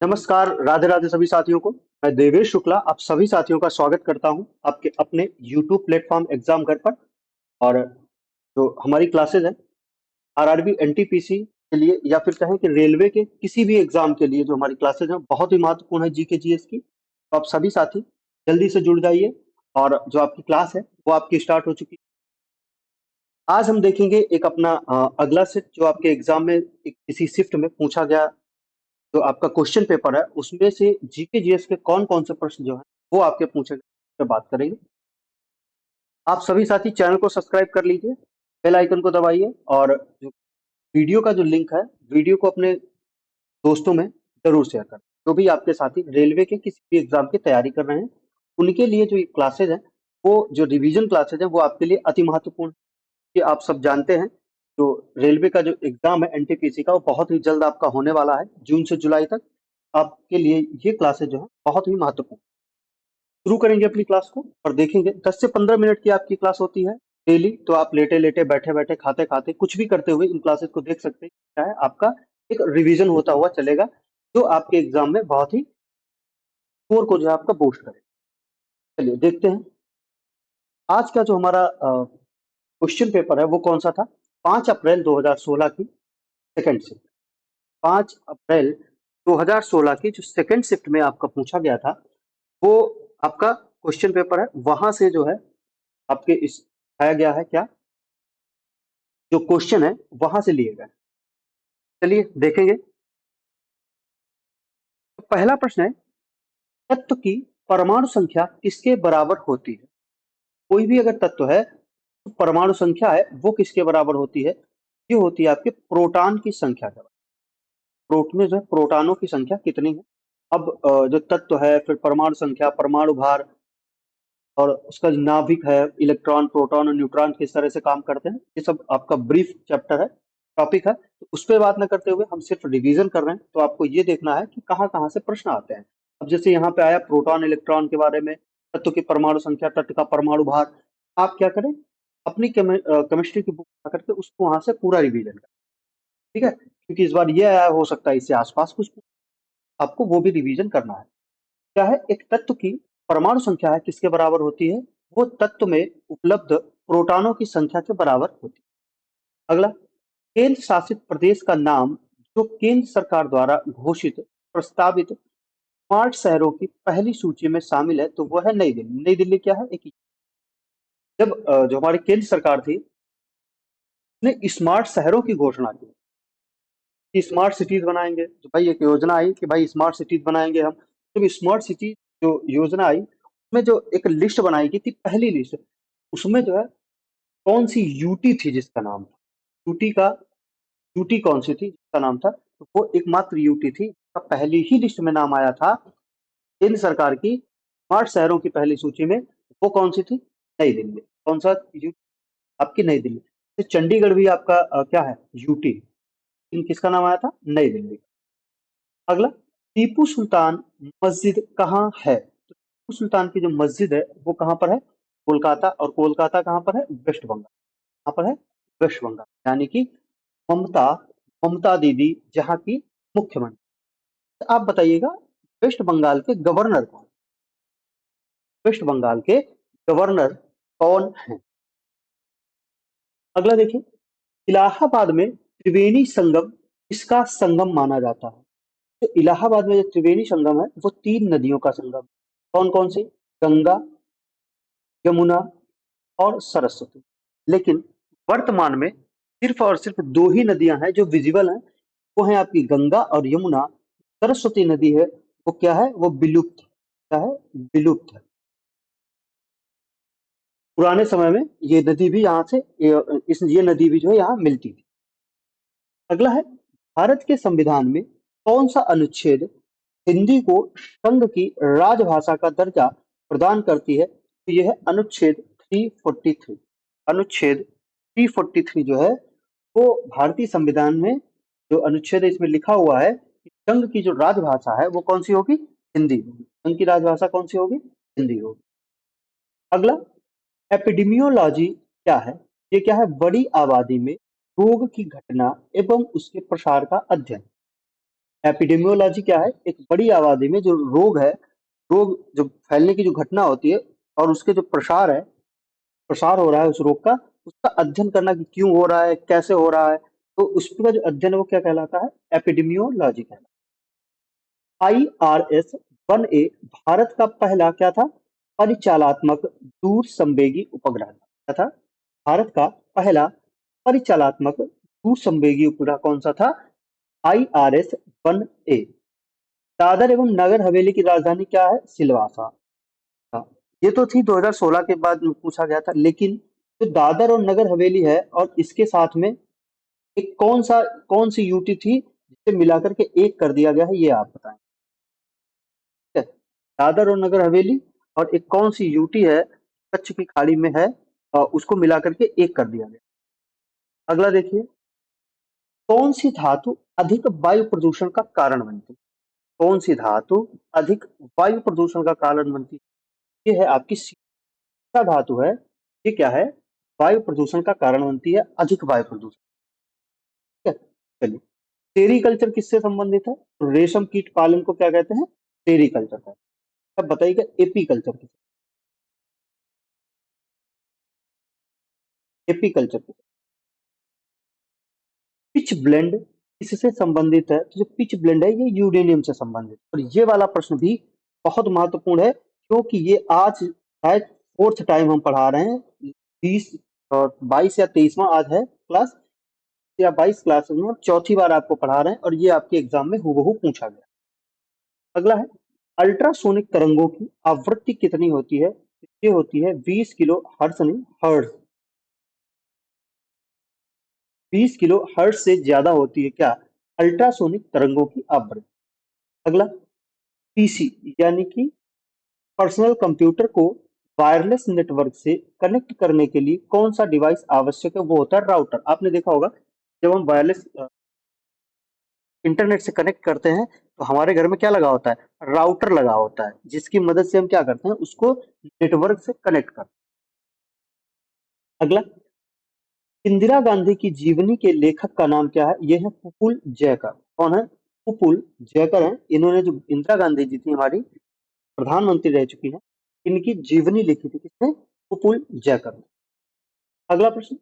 नमस्कार, राधे राधे सभी साथियों को। मैं देवेश शुक्ला आप सभी साथियों का स्वागत करता हूं आपके अपने यूट्यूब प्लेटफॉर्म एग्जाम घर पर। और जो हमारी क्लासेज है आरआरबी एनटीपीसी के लिए या फिर कहें कि रेलवे के किसी भी एग्जाम के लिए जो हमारी क्लासेज है बहुत ही महत्वपूर्ण है जीके जीएस की। तो आप सभी साथी जल्दी से जुड़ जाइए और जो आपकी क्लास है वो आपकी स्टार्ट हो चुकी है। आज हम देखेंगे एक अपना अगला सेट जो आपके एग्जाम में किसी शिफ्ट में पूछा गया। जो आपका क्वेश्चन पेपर है उसमें से जीके जीएस के कौन कौन से प्रश्न जो है वो आपके पूछे गए पे बात करेंगे। आप सभी साथी चैनल को सब्सक्राइब कर लीजिए, बेल आइकन को दबाइए और जो वीडियो का जो लिंक है वीडियो को अपने दोस्तों में जरूर शेयर करें। जो भी आपके साथी रेलवे के किसी भी एग्जाम की तैयारी कर रहे हैं उनके लिए जो क्लासेज है वो जो रिवीजन क्लासेज है वो आपके लिए अति महत्वपूर्ण है। कि आप सब जानते हैं जो रेलवे का जो एग्जाम है एनटीपीसी का वो बहुत ही जल्द आपका होने वाला है जून से जुलाई तक। आपके लिए ये क्लासेज जो है बहुत ही महत्वपूर्ण। शुरू करेंगे अपनी क्लास को और देखेंगे 10 से 15 मिनट की आपकी क्लास होती है डेली। तो आप लेटे लेटे बैठे बैठे खाते खाते कुछ भी करते हुए इन क्लासेज को देख सकते हैं। क्या है आपका एक रिवीजन होता हुआ चलेगा जो आपके एग्जाम में बहुत ही स्कोर को जो है आपका बूस्ट करे। चलिए देखते हैं आज का जो हमारा क्वेश्चन पेपर है वो कौन सा था। 5 अप्रैल 2016 की सेकंड शिफ्ट। 5 अप्रैल 2016 की जो सेकंड शिफ्ट में आपका पूछा गया था वो आपका क्वेश्चन पेपर है। वहां से जो है आपके इस आया गया है क्या जो क्वेश्चन है वहां से लिए गए। चलिए देखेंगे। तो पहला प्रश्न है तत्व की परमाणु संख्या किसके बराबर होती है। कोई भी अगर तत्व है तो परमाणु संख्या है वो किसके बराबर होती है। ये होती है आपके प्रोटॉन की संख्या के बराबर। प्रोटॉन में जो है प्रोटॉनों की संख्या कितनी है। अब जो तत्व है फिर परमाणु संख्या परमाणु भार और उसका जो नाभिक है इलेक्ट्रॉन प्रोटॉन और न्यूट्रॉन किस तरह से काम करते हैं ये सब आपका ब्रीफ चैप्टर है टॉपिक है। तो उस पर बात न करते हुए हम सिर्फ रिवीजन कर रहे हैं। तो आपको ये देखना है कि कहाँ कहाँ से प्रश्न आते हैं। अब जैसे यहाँ पे आया प्रोटॉन इलेक्ट्रॉन के बारे में, तत्व की परमाणु संख्या, तत्व का परमाणु भार। आप क्या करें अपनी केमिस्ट्री की बुक उठा करके उसको वहां से पूरा रिवीजन करें। ठीक है क्योंकि इस बार ये आया हो सकता है इससे आसपास कुछ आपको वो भी रिवीजन करना है। क्या है एक तत्व की परमाणु संख्या है किसके बराबर होती है। वो तत्व में उपलब्ध प्रोटॉनों की संख्या के बराबर होती है। अगला केंद्र शासित प्रदेश का नाम जो केंद्र सरकार द्वारा घोषित प्रस्तावित स्मार्ट शहरों की पहली सूची में शामिल है तो वह है नई दिल्ली। नई दिल्ली क्या है एक जब जो हमारी केंद्र सरकार थी उसने स्मार्ट शहरों की घोषणा की कि स्मार्ट सिटीज बनाएंगे। तो भाई एक योजना आई कि भाई स्मार्ट सिटीज बनाएंगे हम। जब स्मार्ट सिटी जो योजना आई उसमें जो एक लिस्ट बनाई गई थी पहली लिस्ट उसमें जो है कौन सी यूटी थी जिसका नाम था यूटी का यूटी कौन सी थी जिसका नाम था। तो वो एकमात्र यूटी थी जिसका पहली ही लिस्ट में नाम आया था केंद्र सरकार की स्मार्ट शहरों की पहली सूची में। वो कौन सी थी नई दिल्ली। कौन सा आपकी नई दिल्ली। तो चंडीगढ़ भी आपका क्या है यूटी। किसका नाम आया था नई दिल्ली। अगला टीपू सुल्तान मस्जिद कहाँ है। तो टीपू सुल्तान की जो मस्जिद है वो कहाँ पर है कोलकाता। और कोलकाता कहाँ पर है वेस्ट बंगाल। कहाँ पर है वेस्ट बंगाल यानी कि ममता ममता दीदी जहाँ की मुख्यमंत्री। तो आप बताइएगा वेस्ट बंगाल के गवर्नर कौन। वेस्ट बंगाल के गवर्नर कौन है। अगला देखिए इलाहाबाद में त्रिवेणी संगम किसका संगम माना जाता है। तो इलाहाबाद में जो त्रिवेणी संगम है वो 3 नदियों का संगम है। कौन कौन सी गंगा यमुना और सरस्वती। लेकिन वर्तमान में सिर्फ और सिर्फ 2 ही नदियां हैं जो विजिबल हैं। वो है आपकी गंगा और यमुना। सरस्वती नदी है वो क्या है वो विलुप्त क्या है विलुप्त है। पुराने समय में ये नदी भी यहाँ से ये नदी भी जो है यहाँ मिलती थी। अगला है भारत के संविधान में कौन सा अनुच्छेद हिंदी को संघ की राजभाषा का दर्जा प्रदान करती है। तो यह है अनुच्छेद 343। अनुच्छेद 343 जो है वो भारतीय संविधान में जो अनुच्छेद है इसमें लिखा हुआ है कि संघ की जो राजभाषा है वो कौन सी होगी हिंदी होगी। संघ की राजभाषा कौन सी होगी हिंदी होगी। अगला एपिडेमियोलॉजी क्या है। ये क्या है बड़ी आबादी में रोग की घटना एवं उसके प्रसार का अध्ययन। एपिडेमियोलॉजी क्या है? एक बड़ी आबादी में जो रोग है, रोग जो फैलने की जो घटना होती है और उसके जो प्रसार हो रहा है उस रोग का, उसका अध्ययन करना कि क्यों हो रहा है, कैसे हो रहा है, तो उसका जो अध्ययन है वो क्या कहलाता है? एपिडेमियोलॉजी कहलाता है। IRS 1A भारत का पहला क्या था? परिचालात्मक दूर संवेगी उपग्रह था। क्या था? भारत का पहला परिचालात्मक दूर संवेगी उपग्रह कौन सा था? IRS 1A। दादर एवं नगर हवेली की राजधानी क्या है? सिलवासा। हाँ, ये तो थी 2016 के बाद में पूछा गया था, लेकिन जो दादर और नगर हवेली है और इसके साथ में एक कौन सी यूटी थी जिसे मिलाकर के एक कर दिया गया है, ये आप बताएं। ठीक है, दादर और नगर हवेली और एक कौन सी यूटी है कच्छ की खाड़ी में है और उसको मिलाकर के एक कर दिया गया। अगला देखिए, कौन सी धातु अधिक वायु प्रदूषण का कारण बनती है? कौन सी धातु अधिक वायु प्रदूषण का कारण बनती है? ये है आपकी सीसा धातु है। ये क्या है? वायु प्रदूषण का कारण बनती है, अधिक वायु प्रदूषण। ठीक है, चलिए, सेरीकल्चर किससे संबंधित है? तो रेशम कीट पालन को क्या कहते हैं? सेरीकल्चर कहते हैं। अब बताइएगा एपीकल्चर किसे? एपीकल्चर किसे? पिच ब्लेंड किससे संबंधित है? तो जो पिच ब्लेंड है ये यूरेनियम से संबंधित है। और ये वाला प्रश्न भी बहुत महत्वपूर्ण है, क्योंकि ये आज शायद फोर्थ टाइम हम पढ़ा रहे हैं। 20 और 22 या 23वां आज है क्लास, या 22 क्लास में चौथी बार आपको पढ़ा रहे हैं और ये आपके एग्जाम में हूबहू पूछा गया। अगला है, अल्ट्रासोनिक तरंगों की आवृत्ति कितनी होती है? ये होती है 20 किलो हर्ट्ज, नहीं हर्ट्ज। 20 किलो हर्ट्ज से ज्यादा होती है क्या? अल्ट्रासोनिक तरंगों की आवृत्ति। अगला, पीसी यानी कि पर्सनल कंप्यूटर को वायरलेस नेटवर्क से कनेक्ट करने के लिए कौन सा डिवाइस आवश्यक है? वो होता है राउटर। आपने देखा होगा, जब हम वायरलेस इंटरनेट से कनेक्ट करते हैं तो हमारे घर में क्या लगा होता है? राउटर लगा होता है, जिसकी मदद से हम क्या करते हैं? उसको नेटवर्क से कनेक्ट करते हैं। अगला, इंदिरा गांधी की जीवनी के लेखक का नाम क्या है? ये है पुपुल जयकर। कौन है? पुपुल जयकर है। इन्होंने जो इंदिरा गांधी जी थी हमारी प्रधानमंत्री रह चुकी है, इनकी जीवनी लिखी थी किसने? पुपुल जयकर ने। अगला प्रश्न,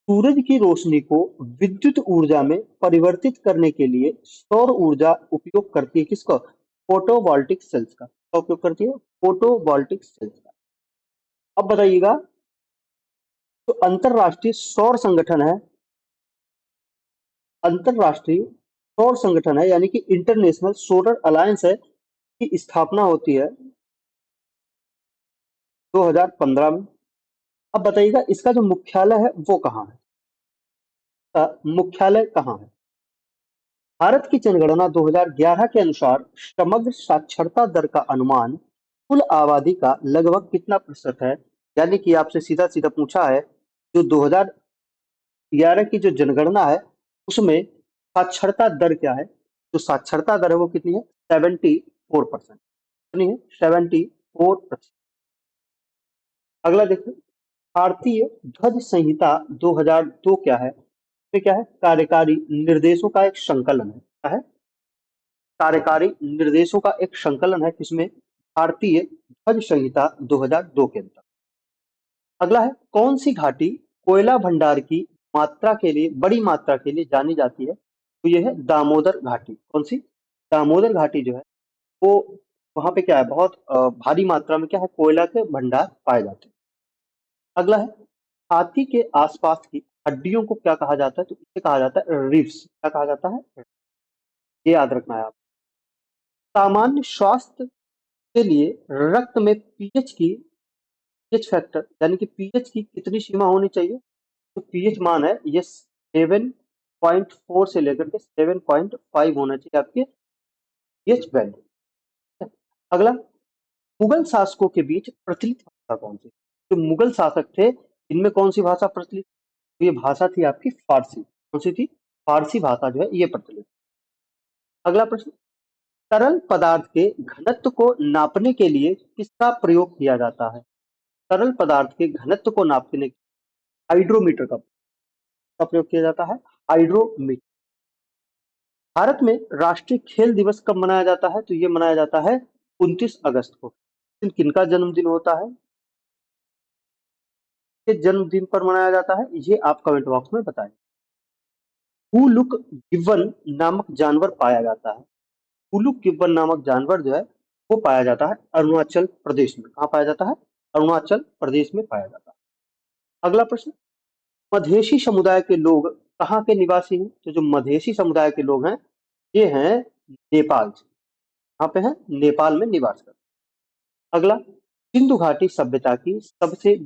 सूरज की रोशनी को विद्युत ऊर्जा में परिवर्तित करने के लिए सौर ऊर्जा उपयोग करती है किसका? फोटोवोल्टिक सेल्स का। क्या उपयोग करती है? फोटोवोल्टिक सेल्स का। अब बताइएगा, तो अंतरराष्ट्रीय सौर संगठन है, अंतरराष्ट्रीय सौर संगठन है यानी कि इंटरनेशनल सोलर अलायंस है, की स्थापना होती है 2015 में। अब बताइएगा, इसका जो मुख्यालय है वो कहाँ है? इसका मुख्यालय कहाँ है? भारत की जनगणना 2011 के अनुसार समग्र साक्षरता दर का अनुमान कुल आबादी का लगभग कितना प्रतिशत है? यानी कि आपसे सीधा सीधा पूछा है, जो 2011 की जो जनगणना है उसमें साक्षरता दर क्या है? जो साक्षरता दर है वो कितनी है? 74%। कितनी है? 74%। अगला देखिए, भारतीय ध्वज संहिता 2002 क्या है? ये क्या है? कार्यकारी निर्देशों का एक संकलन है। क्या है? कार्यकारी निर्देशों का एक संकलन है, किसमें? भारतीय ध्वज संहिता 2002 के अंतर्गत। अगला है, कौन सी घाटी कोयला भंडार की मात्रा के लिए, बड़ी मात्रा के लिए जानी जाती है? तो ये है दामोदर घाटी। कौन सी? दामोदर घाटी जो है वो, वहां पे क्या है? बहुत भारी मात्रा में क्या है? कोयला के भंडार पाए जाते हैं। अगला है, हाथी के आसपास की हड्डियों को क्या कहा जाता है? तो इसे कहा जाता है रिब्स। क्या कहा जाता है? ये याद रखना है आप। सामान्य स्वास्थ्य के लिए रक्त में पीएच फैक्टर यानी कि पीएच की कितनी सीमा होनी चाहिए? तो पीएच मान है ये 7.4 से लेकर के 7.5 होना चाहिए आपके पीएच वैल्यू। अगला, मुगल शासकों के बीच प्रचलित भाषा कौन सी? जो मुगल शासक थे, इनमें कौन सी भाषा प्रचलित? तो ये भाषा थी आपकी फारसी। कौन सी थी? फारसी भाषा जो है ये प्रचलित। अगला प्रश्न, तरल पदार्थ के घनत्व को नापने के लिए किसका प्रयोग किया जाता है? तरल पदार्थ के घनत्व को नापने के हाइड्रोमीटर का प्रयोग किया जाता है। हाइड्रोमीटर। भारत में राष्ट्रीय खेल दिवस कब मनाया जाता है? तो ये मनाया जाता है 29 अगस्त को। इस दिन किनका जन्मदिन होता है? किसके जन्मदिन पर मनाया जाता है? ये आप कमेंट बॉक्स में बताएं। हुलुक गिब्बन नामक जानवर पाया जाता है। हुलुक गिब्बन नामक जानवर जो है वो पाया जाता है अरुणाचल प्रदेश में। कहाँ पाया जाता है? अरुणाचल प्रदेश में पाया जाता है। अगला प्रश्न, मधेसी समुदाय के लोग कहाँ के निवासी हैं? तो जो मधेसी समुदाय के लोग हैं ये हैं नेपाल से। कहाँ पे हैं? नेपाल में निवास करते हैं। अगला, सिंधु घाटी सभ्यता की सबसे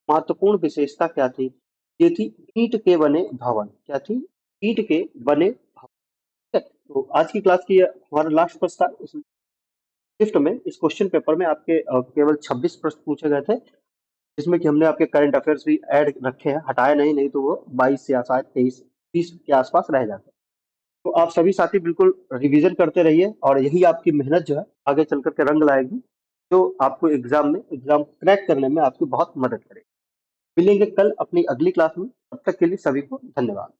महत्वपूर्ण विशेषता क्या थी? ये थी ईंट के बने भवन। क्या थी? ईंट के बने भवन। ठीक है, तो आज की क्लास की ये हमारा लास्ट प्रश्न था। इस शिफ्ट में इस क्वेश्चन पेपर में आपके केवल 26 प्रश्न पूछे गए थे, जिसमें कि हमने आपके करंट अफेयर्स भी ऐड रखे हैं, हटाए नहीं तो वो 22 या शायद 23 30 के आसपास रह जाते। तो आप सभी साथी बिल्कुल रिवीजन करते रहिए और यही आपकी मेहनत जो है आगे चल कर के रंग लाएगी, जो आपको एग्जाम क्रैक करने में आपकी बहुत मदद करेगी। मिलेंगे कल अपनी अगली क्लास में, तब तक के लिए सभी को धन्यवाद।